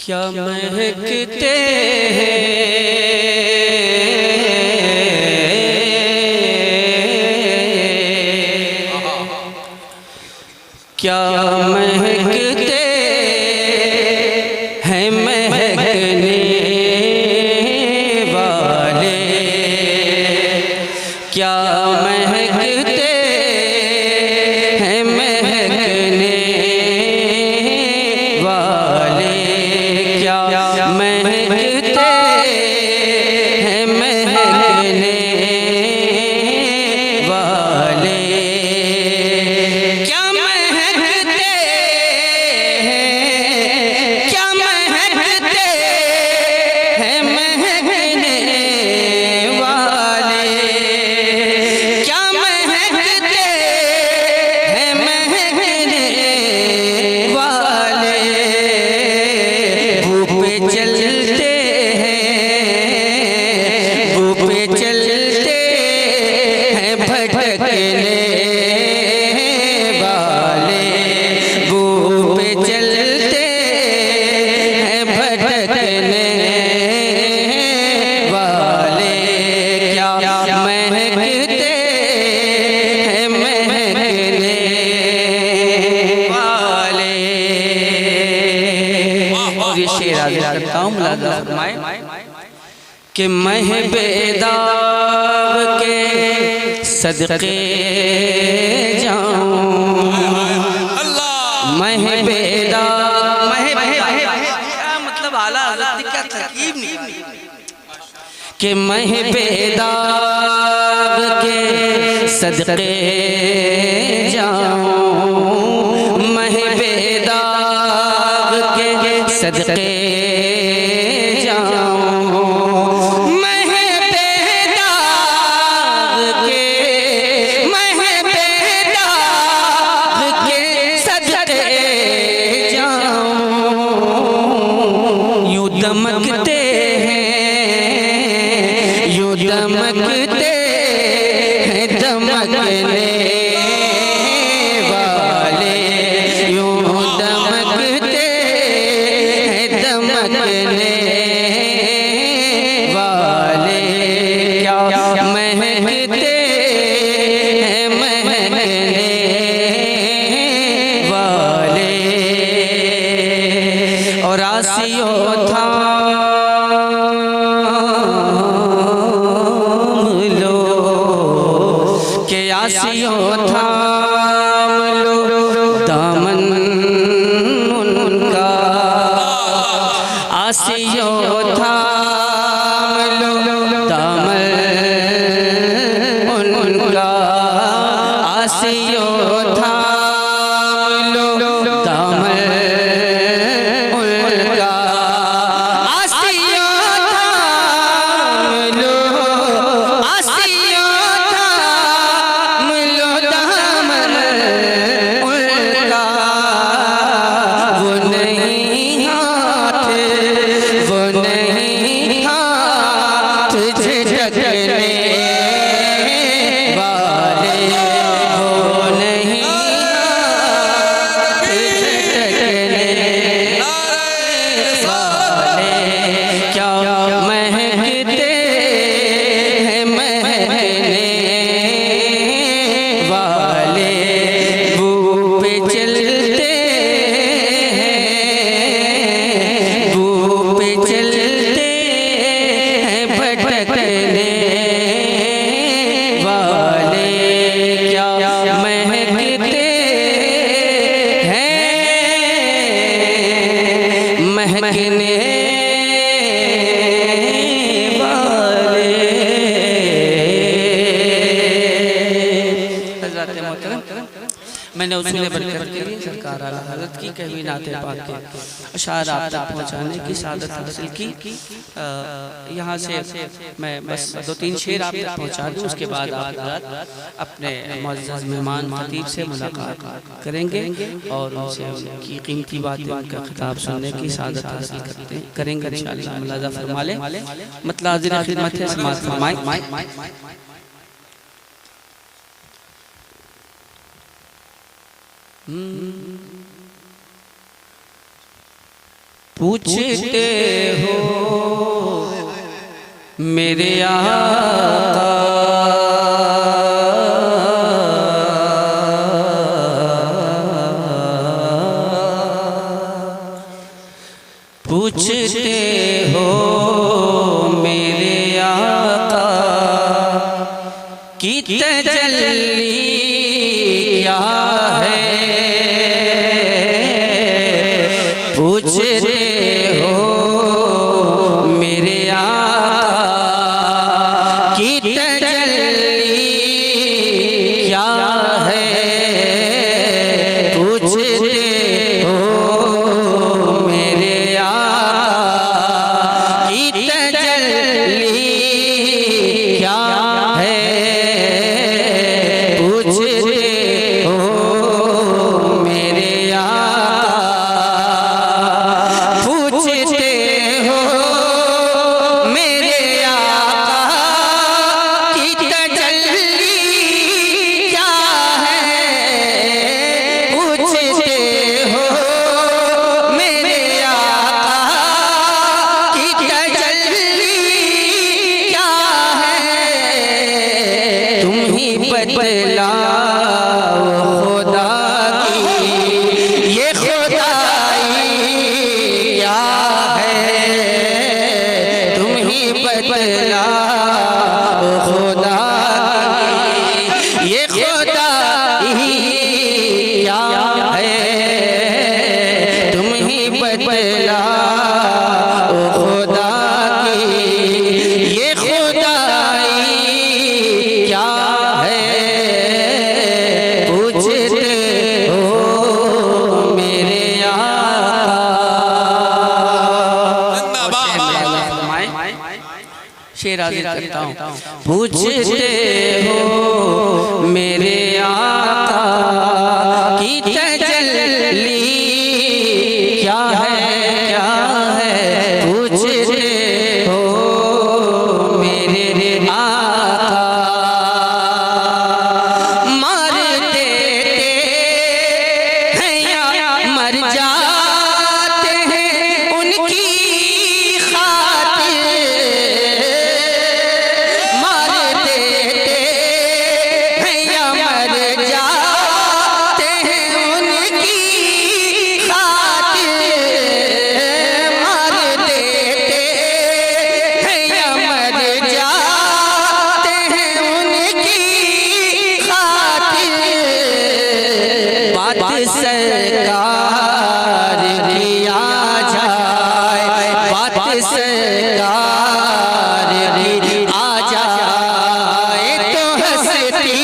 क्या महकते क्या महकते हैं महकने वाले, क्या महकते हैं महकने वाले, क्या महकते हैं महकने वाले, क्या महकते हैं, क्या महकते हैं महकने वाले, क्या महकते हैं महकने वाले, बू पे चलते हैं, बू पे चलते हैं भटकने वाले, बू पे चलते हैं भटकने वाले, क्या महकते हैं महकने वाले। और ये शेर आगे करता हूँ, मुलाज़ा फरमाए कि महबेदाब के सदके जाऊं, महबेदाब क्या मतलब आला हज़रत ने क्या तरकीब निकाली कि महबेदाब के सदके जाऊं, महबेदाब के सदके जाऊं, दमकते हैं, यूं दमकते हैं दमकने वाले, यूं दमकते हैं दमकने वाले, क्या महकते हैं महकने वाले। और आसियो आसियों थाम लो दामन उनका, आसियों थाम लो दामन उनका, आसियों थाम लो दामन उनका, आसियों थाम लो, आसियों महकने वाले। मैंने उसूल बरकत के लिए सरकार आला हज़रत की कहीं नाते पाक के अशार आप तक पहुँचाने की सादत हासिल की। यहाँ से मैं बस 2-3 शेर आप तक पहुँचा दूँ, उसके बाद आप अपने मुअज़्ज़ज़ मेहमान खतीब से मुलाकात करेंगे और उनसे उनकी कीमती बातें, उनका खिताब सुनने की सादत हासिल करेंगे इंशाअल्लाह। मुलाज़ा फरमा लें, मतलब हाज़िर खिदमत है, समाअत फरमाएं। पूछते हो मेरे आका पूछते हो मेरे आका की तजल्ली क्या है, पूछते हो मेरे आका की तजल्ली क्या है, पूछते हो मेरे आका की तजल्ली क्या है, पूछते हो मेरे आका, पूछते हो मेरे आका की तजल्ली क्या है, पूछते हो मेरे आका की तजल्ली क्या है, तुम ही बतलाओ खुदा की ये खुदाई क्या है, तुम ही बतलाओ खुदा की ये खुदाई क्या है, तुम ही बतलाओ खुदा की ये खुदाई क्या है, पूछते हो मेरे शेर हाजिर करता हूँ। पूछते हो मेरे आका की तजल्ली क्या है, क्या है, पूछते हो मेरे आका, मार देते हैं या मर जाते हैं उनकी खातिर, मार देते हैं या मर जाते हैं उनकी खातिर, मार देते हैं या मर जाते हैं उनकी खातिर, बात सरकार की आ जाए, बात सरकार की आ जाए तो हंसती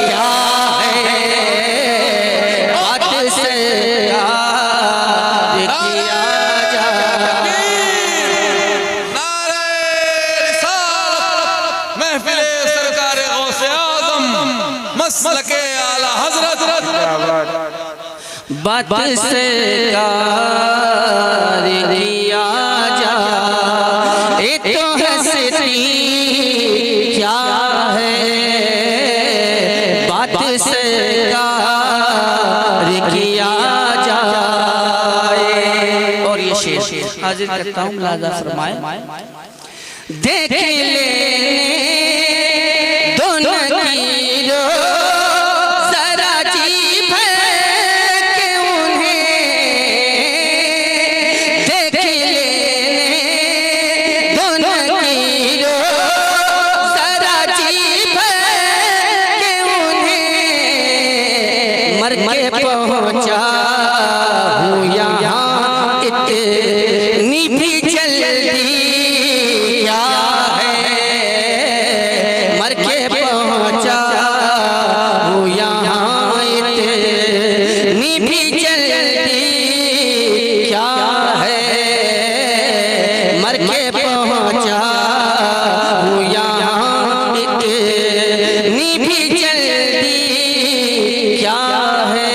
क्या है, बात सरकार की आ जाए। नारे रिसालत महफिले सरकार गौसे आज़म मसलके आला हज़रत बात सरकार की आ जाए तो हंसती क्या है, बात सरकार की आ जाए। और ये शेर हाजिर करता हूँ, मुलाज़ा फरमाए। देख ले दोनों की जरा जी भर के उन्हें, देख ले दोनों की जरा जी भर के उन्हें, मर के पहुँचा हूँ यहाँ इतनी भी जल्दी क्या है, मर के पहुँचा हूँ यहाँ इतनी भी जल्दी क्या है, मर के पहुँचा हूँ यहाँ इतनी भी जल्दी क्या है,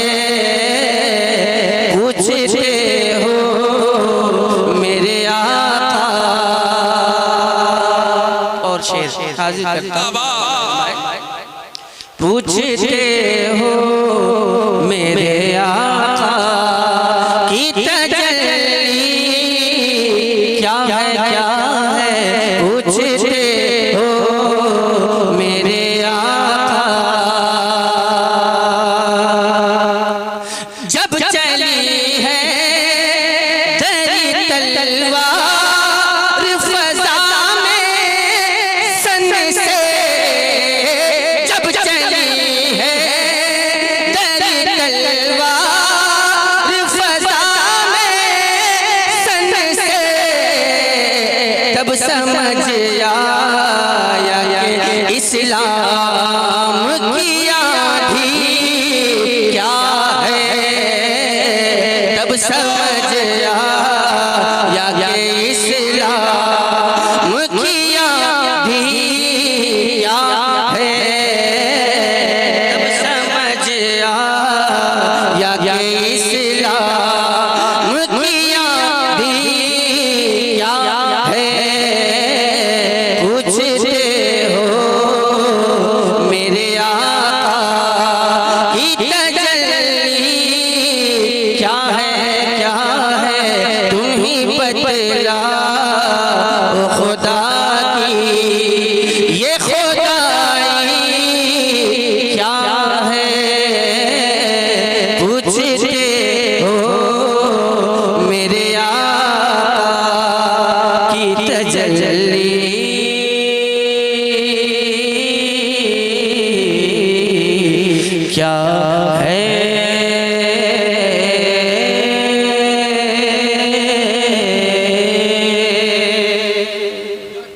पूछते हो मेरे आका। और शेर हाजिर करता हूँ। पूछते हो मेरे आका की तजल्ली आया कि इस्लाम किया दिया है, तब समझ आया कि इस्लाम किया दिया है। पूछते हो मेरे आका की तजल्ली क्या है, क्या है, तुम ही बतलाओ खुदा की ये खुदाई क्या है। पूछते हो मेरे आका की तजल्ली क्या है।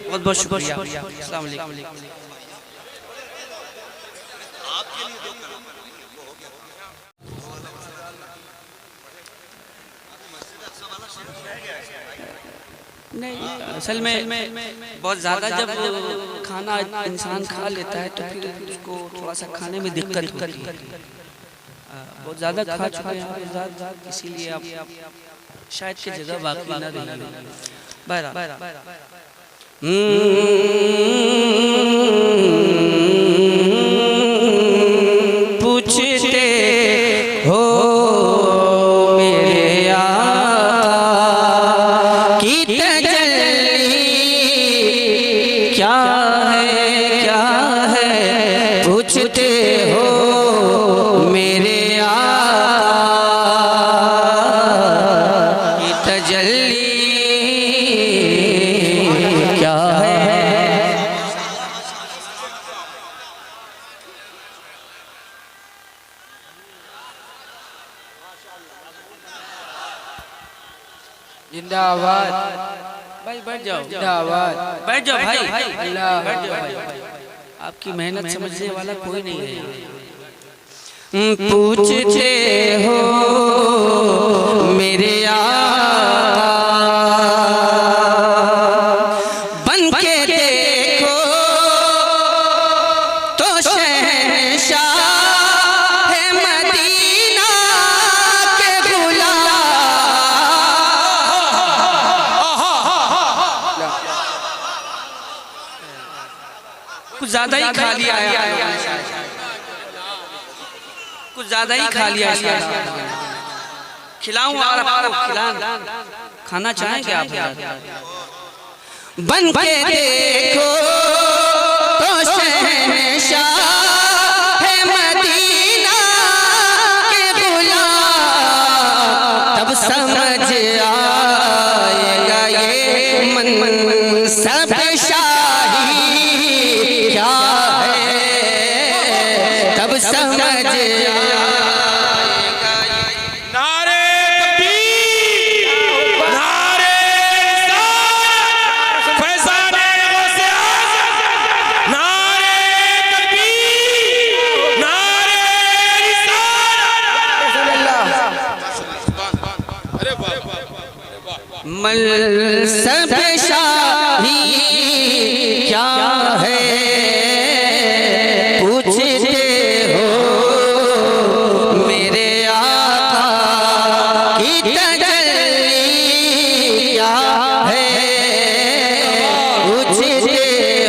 बहुत बहुत शुक्रिया। अस्सलाम वालेकुम। नहीं, असल में बहुत ज़्यादा जब खाना इंसान खा लेता है तो फिर उसको थोड़ा सा खाने में दिक्कत होती है। बहुत ज़्यादा खा चुके हैं इसीलिए आप शायद की जगह बाकी ना रही। पूछते हो मेरे आका की तजल्ली क्या है, क्या है। पूछते हो मेरे आका की तजल्ली क्या है। जिंदाबाद भाई बैठ जाओ, जिंदाबाद बैठ जाओ भाई, अल्लाह बैठ जाओ भाई। आपकी मेहनत समझने वाला कोई नहीं है। पूछते हो मेरे बन के देखो तो शहंशाह है मदीना के कुछ ज्यादा ही खा लिया है, कुछ ज्यादा ही खा लिया है। खिलाऊं और आपको खाना चाहेंगे आप? बन के देखो तो शहंशाह है मदीना के गुलाम, तब समझ आएगा ये मनसब शाही क्या है, तब समझ आएगा। नारे तकबीर, नारे रिसालत, फैज़ाने गौसे आज़म, नारे तकबीर, नारे रिसालत। अरे वाह, मनसब शाही क्या है। पूछते हो मेरे आका की तजल्ली क्या है। पूछते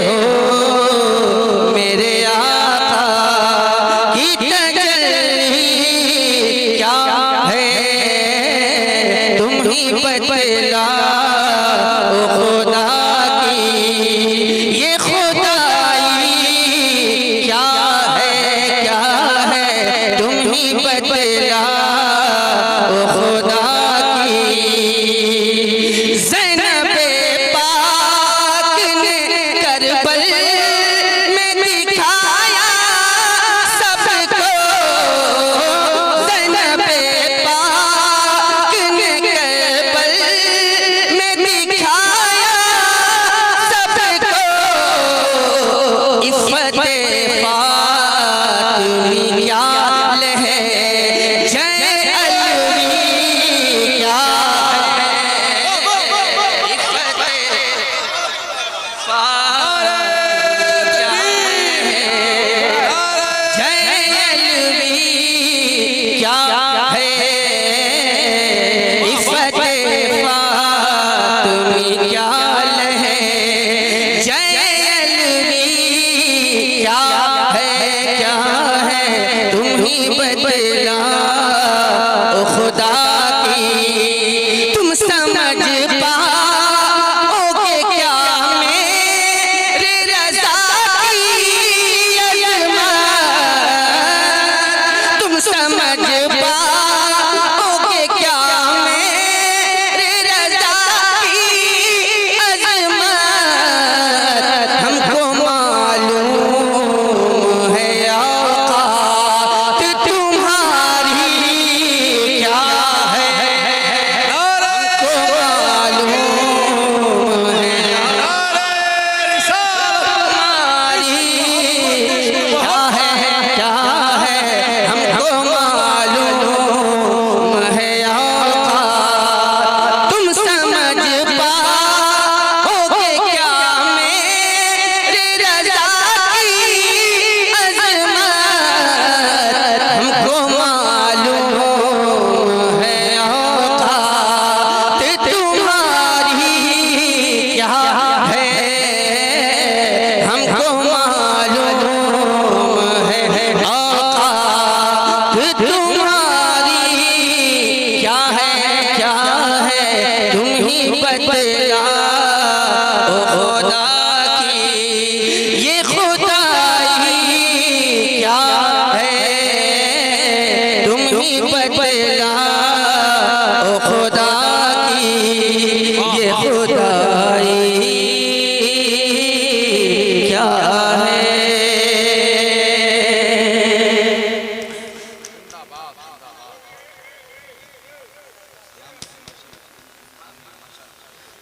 हो मेरे आका की तजल्ली क्या है। तुम ही बतलाओ खुदा की ये खुदाई क्या है, क्या है। तुम ही बतलाओ खुदा की। ज़ैनबे पाक ने करबल में दिखाया सबको। ज़ैनबे पाक ने करबल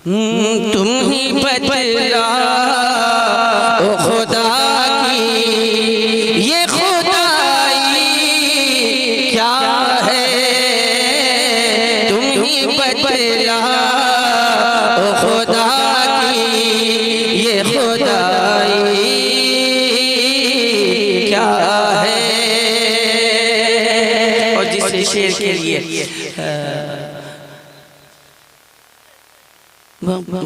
तुम ही बतला ओ खुदा की ये खुदाई क्या है, तुम ही बतला ओ खुदा की ये खुदाई क्या है। और जिस शेर के लिए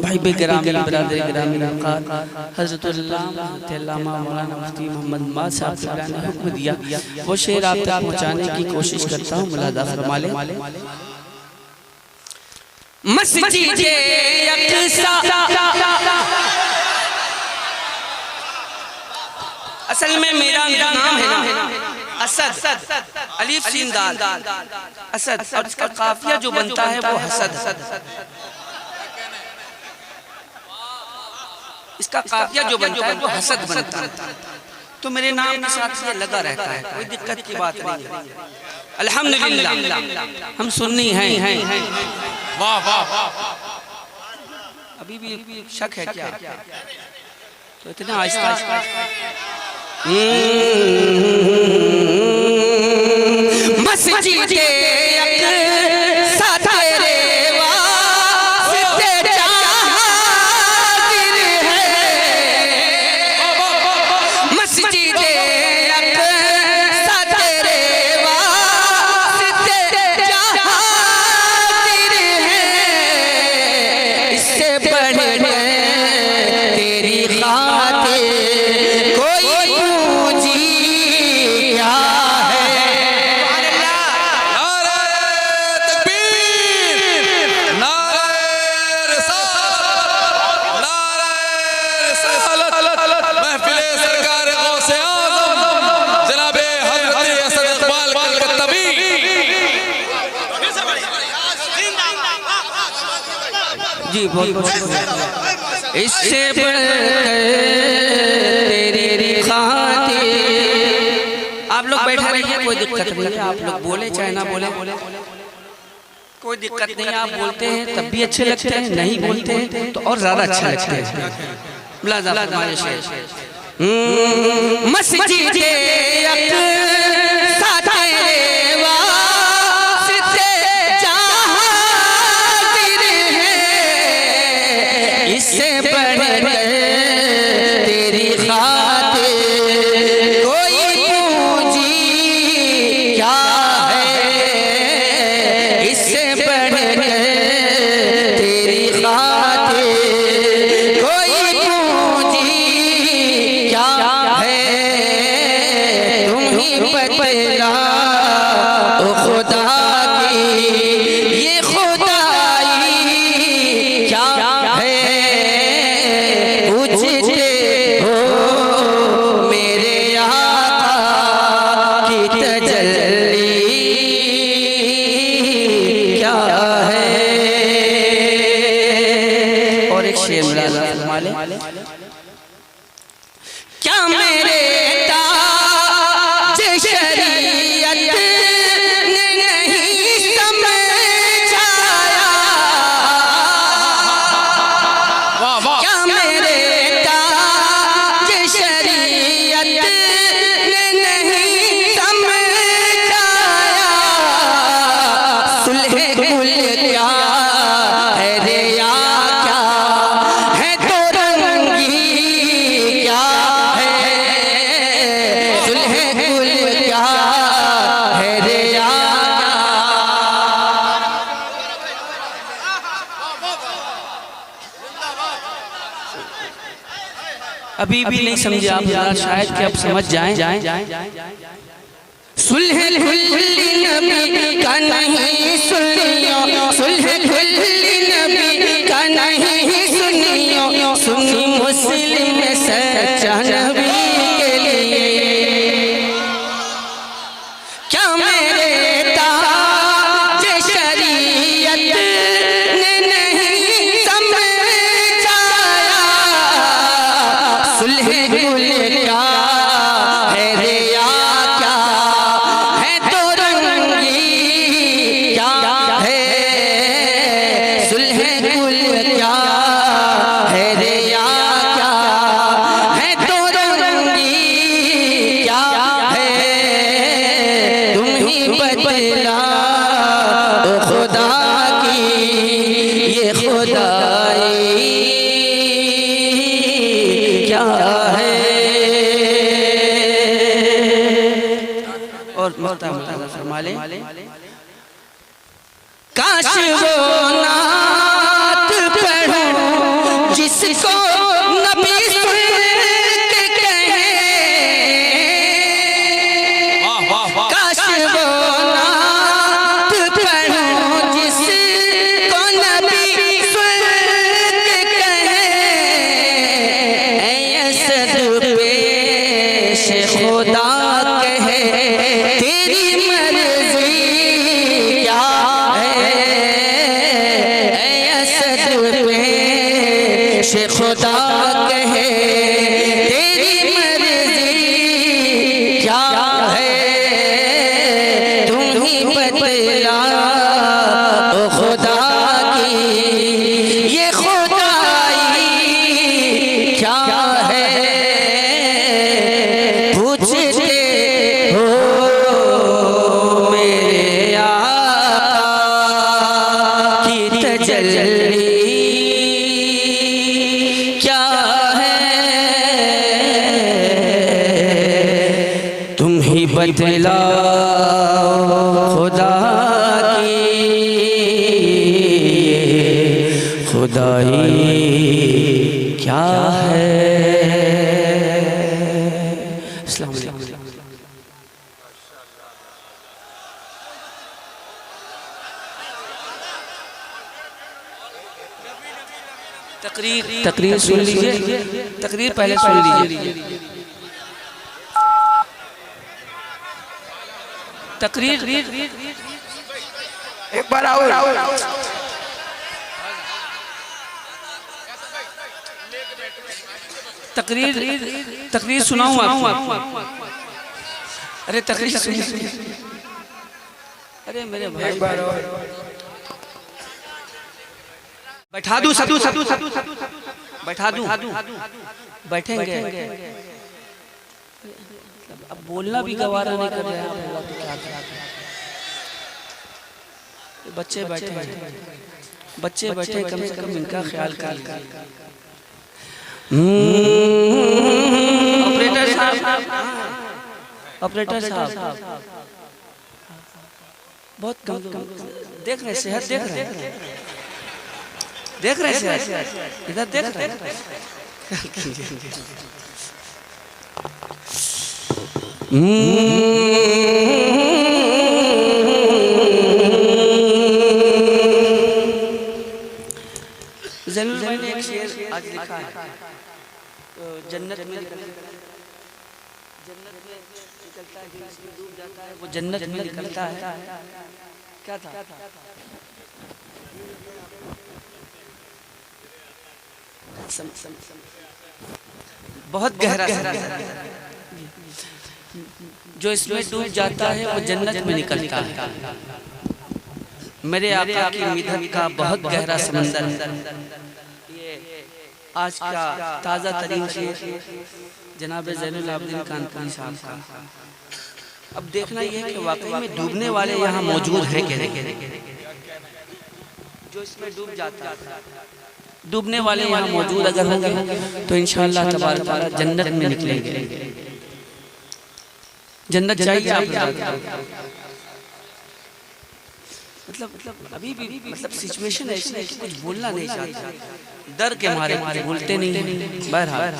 भाई बेग्रामी बरादरी ग्रामी हज़रत अल्लामा मौलाना मुफ्ती मोहम्मद माद साहब ने हुक्म दिया, वो शेर आप तक पहुँचाने की कोशिश करता हूँ। मुलादा फरमा लें। मस्जिदे अक़सा असल में मेरा नाम है ना असद, अलीफ सीन दाल असद, और इसका काफिया जो बनता है वो हसद। इसका काफिया जो बनता है वो हसद बनता है। तो मेरे नाम के साथ ये लगा रहता है, कोई दिक्कत की बात नहीं है। अल्हम्दुलिल्लाह हम सुन्नी हैं। वाह वाह। अभी भी शक है क्या? तो इतना आहिस्ता मस्जिदे अक़सा तेरे वास्ते जाहिर है, मस्जिदे अक़सा तेरे वास्ते जाहिर है, इससे बढ़कर तेरी खातिर कोई पूजी क्या है। जी बहुत इससे तेरी खातिर। आप लोग बैठे रहिए, कोई दिक्कत नहीं है। आप लोग बोले चाहे ना बोले कोई दिक्कत नहीं है। आप बोलते हैं तब भी अच्छे लगते हैं, नहीं बोलते हैं तो और ज्यादा अच्छा लगते हैं। मस्जिदे अक़सा तेरे वास्ते जाहिर है, इससे बढ़कर तेरी खातिर कोई पूजी क्या है, इससे बढ़कर तेरी खातिर कोई पूजी क्या है। तुम ही बतला ओ खुदा की ये खुदाई क्या है, पूछते हो मेरे आका की तजल्ली क्या है। और एक शेर मुलाज़ा फरमा लें। क्या मेरे ताज शरीयत ने नहीं समझाया, क्या मेरे ताज शरीयत ने नहीं समझाया, सुलह कुल क्या है रिया क्या है तो रंगी क्या है, सुलह कुल क्या है रिया अभी भी नहीं समझे आप, शायद कि अब समझ जाएं। सुलह कुल्ली नबी का नहीं सुनियो, सुलह कुल्ली नबी का नहीं सुनियो, सुनी मुस्लिम सच्चा नबी के लिए। क्या मेरे ताज शरीयत ने नहीं समझाया, सुलह कुल क्या है रिया क्या है तो रंगी क्या है, सुलह कुल क्या फरमा ले, काश वो नात पढ़ूं जिसको नबी सुन के कहे, काश वो नात पढ़ूं जिसको नबी सुन के कहे, ऐ असद पेश खुदा कहे तेरी मर्जी क्या है, ऐ असद पेश खुदा कहे तेरी मर्जी क्या है, तुम ही बतला ओ खुदा की ये खुदाई क्या है, पूछते हो मेरे आका की तजल्ली क्या है, तुम ही बतलाओ खुदा की खुदाई क्या है। अस्सलाम वालेकुम। तकरीर सुन लीजिए, तकरीर पहले सुन लीजिए। तकरीर एक बार आओ। तकरीर सुनाऊं आपको? अरे तकरीर सुनिए। अरे मेरे भाई, एक बार और बैठा दूं, बैठा दूं, बैठेंगे। अब बोलना भी गवारा नहीं कर रहे हैं आप, तो क्या करें? बच्चे बैठे हैं, बच्चे बैठे, कम से कम इनका ख्याल कर। ऑपरेटर साहब बहुत कम देख रहे, सेहत देख रहे हैं, सेहत इधर देख रहे हैं। ज़रूर मैंने एक शेर आज लिखा है, तो जन्नत में निकलता है, जिसमें डूब जाता है वो जन्नत में निकलता है। क्या था? बहुत गहरा जो इसमें डूब जाता है वो जन्नत में निकलता है। मेरे आका की मिदहत का बहुत गहरा समंदर। ये आज का ताज़ा तरीन शेर जनाब ज़ैनुल आबिदीन कानपुरी साहब का। अब देखना ये है कि वाकई में डूबने वाले यहाँ मौजूद हैं कि नहीं, जो इसमें डूब जाता है। डूबने वाले यहाँ मौजूद अगर होंगे तो इंशाअल्लाह तबारक तआला जन्नत में निकलेंगे। जन्नत चाहिए आप, मतलब अभी भी मतलब सिचुएशन ऐसी है कि कुछ बोलना नहीं चाहता, डर के मारे बोलते नहीं। बहरहाल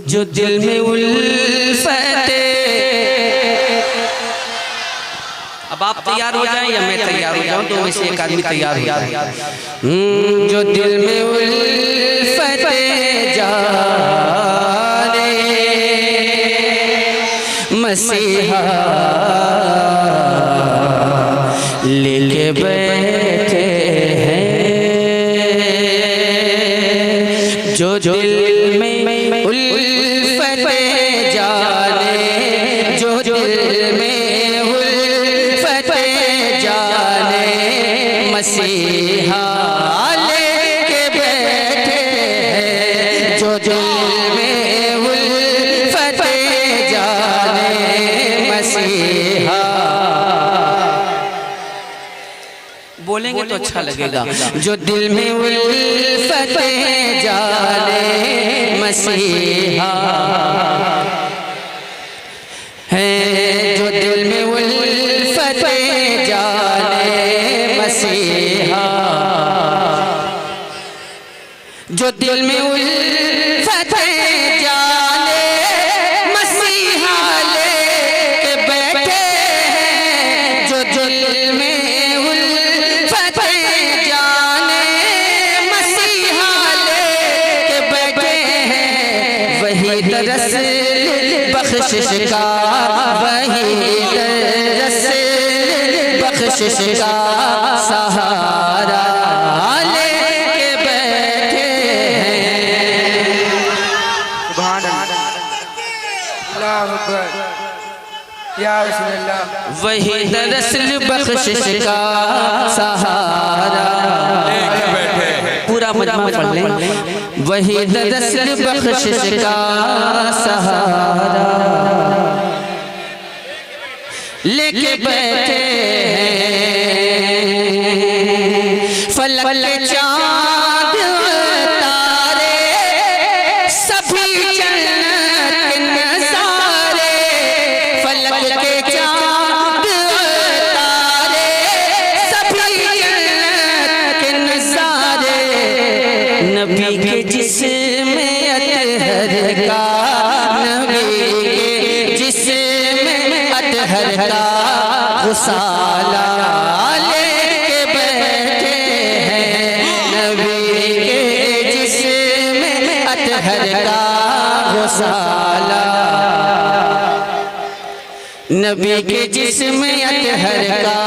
जो दिल में उल्फत, अब आप तैयार हो जाएं या मैं तैयार हो जाऊं, तो में से एक आदमी तैयार हो जाए। जो दिल में उल्फत जाने मसीहा लेके बैठे हैं, जो दिल में उल्फत जाने, जो दिल में उल्फत जाने मसीहा लेके बैठे हैं, जो दिल में उल्फत जाने मसीहा। बोलेंगे बोलेंगे तो अच्छा लगेगा। जो दिल में उल्फत जाने मसीहा है, जो दिल में उल्फत जाने मसीहा, जो दिल में उल्फत जाने मसीहा लेके बैठे हैं, जो दिल में उल्फत जाने मसीहा लेके बैठे हैं, वही दरअसल बख्शिश का, वही दरअसल बख्शिश का सहारा लेके बैठे हैं। सुभान अल्लाह अकबर या रसूल अल्लाह। वही दरअसल बख्शिश का सहारा लेके बैठे हैं। पूरा मजमा पढ़ लें। वही दरअसल बख्शिश का सहारा लेके बैठे हैं। फलक चाँद तारे सभी जन्नत के नज़ारे, फलक के चाँद तारे सभी जन्नत के नज़ारे, नबी के जिस्म अतहर का, नबी के जिस्म अतहर का गुसाला लेके बैठे हैं, नबी के जिस्म अतहर का गुसाला, नबी के जिस्म अतहर का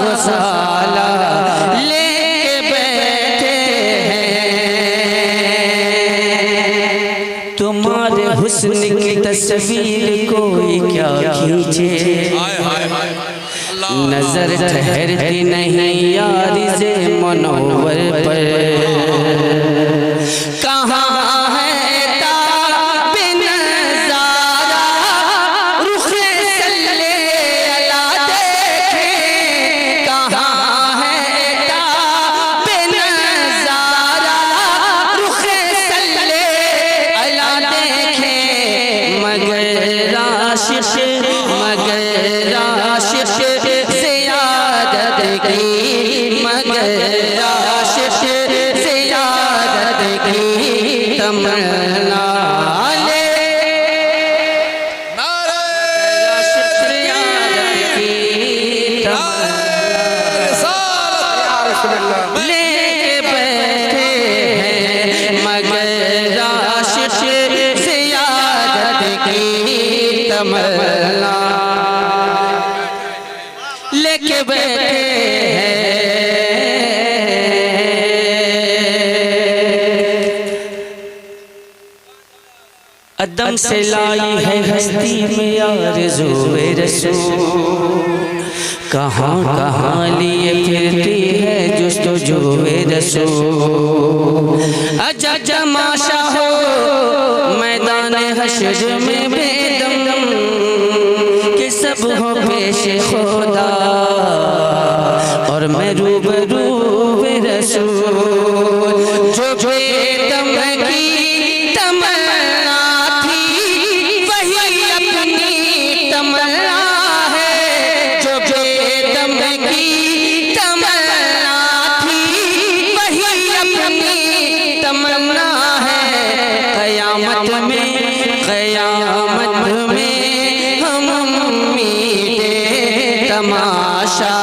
गुसाला लेके बैठे हैं। तुम्हारे हुस्न की तस्वीर कोई क्या खींचे, हाय हाय हाय अल्लाह। नजर ठहरती नहीं यारी से मनोवर पर, कहाँ है ताबे नज़ारा रुख़े सल्ले अला देखे, कहाँ है ताबे नज़ारा रुख़े सल्ले अला देखे, मगर आशिक़ ज़ियादत की, मगर आशिक़ ज़ियादत की तमन्ना ले, नारे आशिक़ ज़ियादत की रिसालत या रसूल अल्लाह। लेके बैठे हैं, मगर आशिक़ ज़ियादत की तमन्ना लेके बैठे हैं। अदम से लाई है हस्ती में आरज़ूए रसूल, कहाँ कहाँ लिए फिरती है जुस्तजूए रसूल, अजब तमाशा हो मैदान हश्र में बेदम, कि सब हो पेश खुदा और मैं रूबरू रसूल, जो बेदम की तमन्ना थी वही अपनी तमन्ना है, जो बेदम की तमन्ना थी वही अपनी तमन्ना है। क़यामत में हम उम्मीदे तमाशा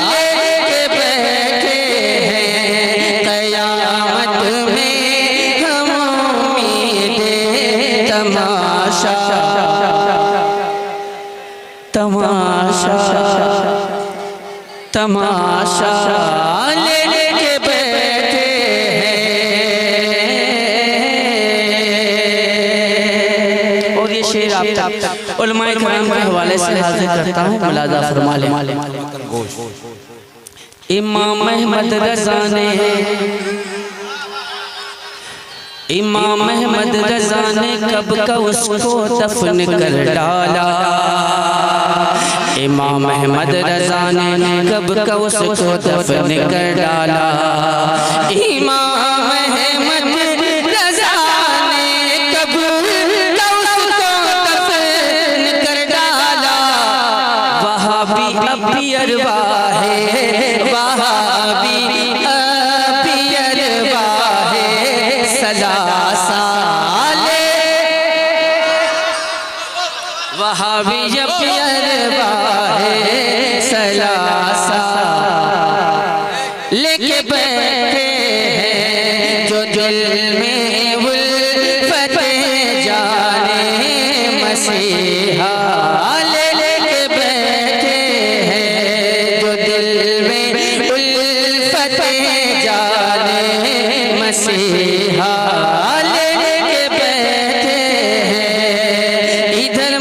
लेके बैठे हैं, क़यामत में हम उम्मीदे तमाशा, तमाशा तमाशा लेके बैठे हैं। और ये शेर आप उलमाए किराम के हवाले से हाजिर करता हूँ, मुलाजा फरमा लें। इमाम अहमद रज़ा ने, इमाम अहमद रज़ा ने कब का उसको दफन कर डाला, इमाम अहमद रजा ने कब का उसको दफन कर डाला। इमाम अहमद रजा ने कब का उसको दफन कर डाला। वहाबी अभी अरवा है, वहाबी अभी अरवा है, सलासा वहाबी अभी अरवा है, सलासा लेके बैठे हैं जो दिल में उल्फत जाने मसीहा। लेके बैठे हैं जो दिल में उल्फत जाने मसीहा। लेके बैठे हैं इधर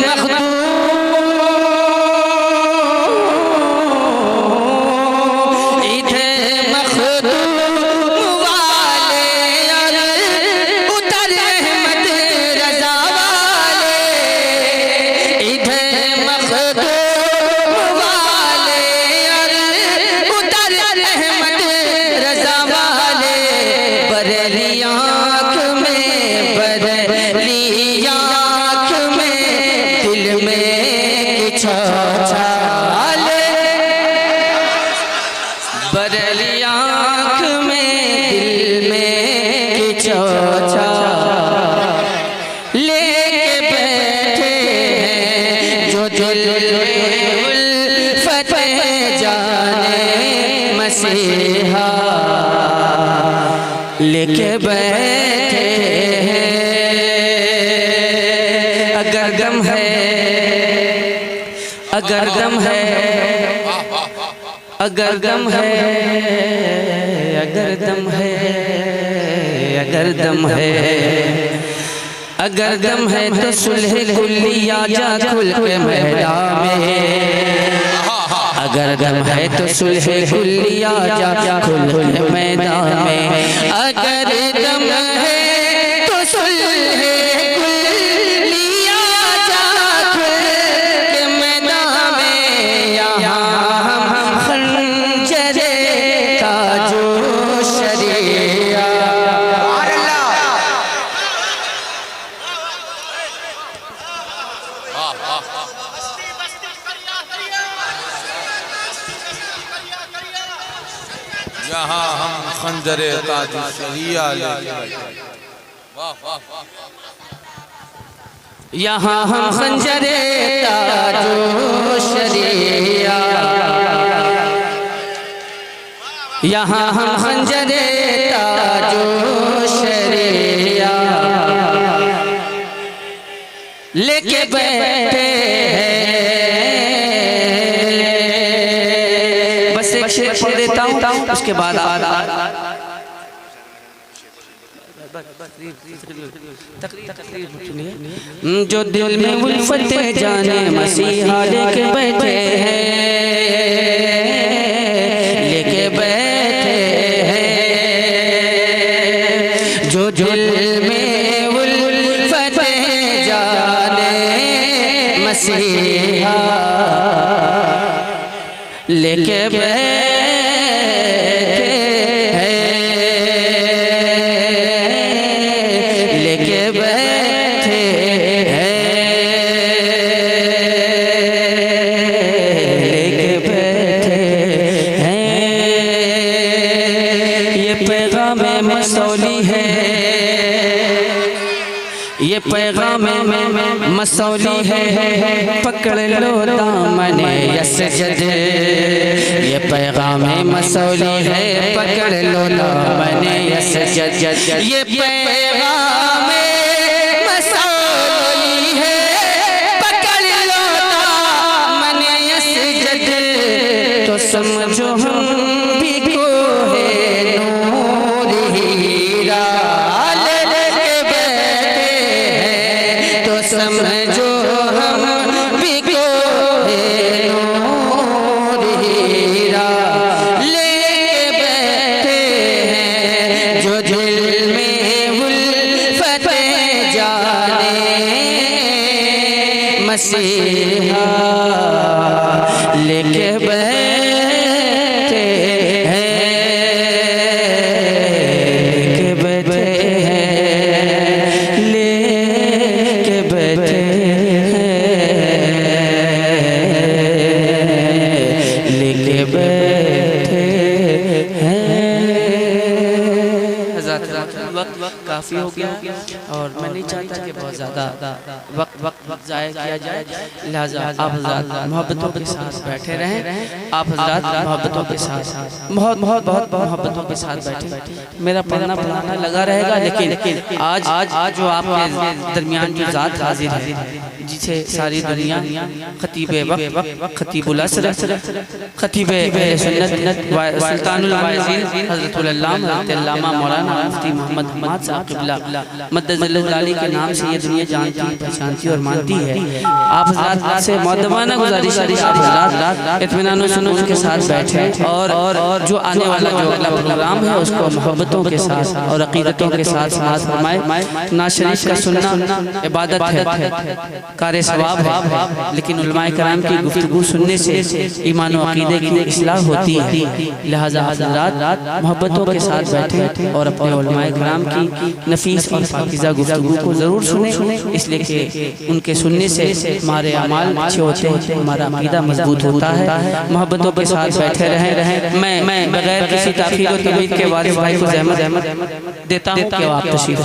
बरली आँख में दिल में किचौचा लेके बैठे हैं जो दिल में उल्फत जाने मसीहा। लेके बैठे हैं अगर गम है, अगर गम है, अगर दम है, अगर दम है, अगर दम है, अगर दम है तो सुलह कुल्ली आजा खुल के मैदान में। अगर दम है तो सुलह कुल्ली आजा खुल के मैदान में। अगर दम है तो सुलह कुल्ली आजा खुल के मैदान में। यहाँ यहाँ हम खंजरे ताज शरिया यहाँ हम खंजरे ताजो शरिया, यहाँ हम खंजरे ताजो शरिया लेके बैठे हैं। बस एक शेर पढ़ देता हूँ उसके बाद जो दिल में उल्फत जाने मसीहा लेके बैठे हैं, लेके बैठे हैं जो दिल में उल्फत जाने मसीहा लेके बैठे ये पैगाम में मसौली है, पकड़ लो दामने यसजद। ये पैगाम में मसौली है, पकड़ लो दामने यसजद। ये पैगाम में मसौली है, पकड़ लो दामने यसजद। तो समझो हम भी को है नूर हीरा समझो हम भी को है नूर हीरा लेके बैठे हैं जो दिल में उल्फत जाने मसीहा। लेके बैठे हैं, लेके बैठे हैं, लेके बैठे हैं, लेके बैठे हैं। वक्त काफ़ी हो गया और मैं नहीं चाहता कि बहुत ज़्यादा वक्त ज़ाया किया जाए, लिहाजा आप हज़रात मोहब्बतों के साथ बैठे रहें। आप हज़रात मोहब्बतों के साथ बहुत मोहब्बतों के साथ बैठे। मेरा पढ़ना लगा रहेगा, लेकिन आज जो आपके दरमियान जो ज़ात हाजिर है, जिसे सारी दुनिया खतीब वक्त, खतीबुल असर, खतीब सुन्नत, सुल्तानुल वाइज़ीन हज़रतुल अल्लामा मौलाना मुफ्ती मोहम्मद हमाद साहब क़िबला मद्दज़ल्लज़लाली के नाम से ये दुनिया जानती, पहचानती और मानती है। आप हज़रात से मुअद्दबाना गुज़ारिश है, आप हज़रात इत्मीनान सुनून के साथ बैठे और जो आने वाला जो अगला प्रोग्राम है उसको मोहब्बतों के साथ और अक़ीदतों के साथ समाअत फरमाए। नाज़ शरीफ का सुनना इबादत है, कार सवाब है, लेकिन उलमाए कराम की गुफ्तगू सुनने से ईमान और अक़ीदे की इस्लाह होती है। लिहाजा हज़रात मोहब्बतों के साथ बैठे और अपने उलमाए कराम की नफीस और पाकीज़ा गुफ्तगू को ज़रूर सुने, इसलिए कि उनके सुनने से हमारे अमाल अच्छे होते हैं, हमारा अक़ीदा मजबूत होता है। मोहब्बतों के साथ बैठे रहें। मैं बगैर किसी ताख़ीर और तमहीद के वारिस भाई को ज़हमत देता हूँ कि आप तशरीफ़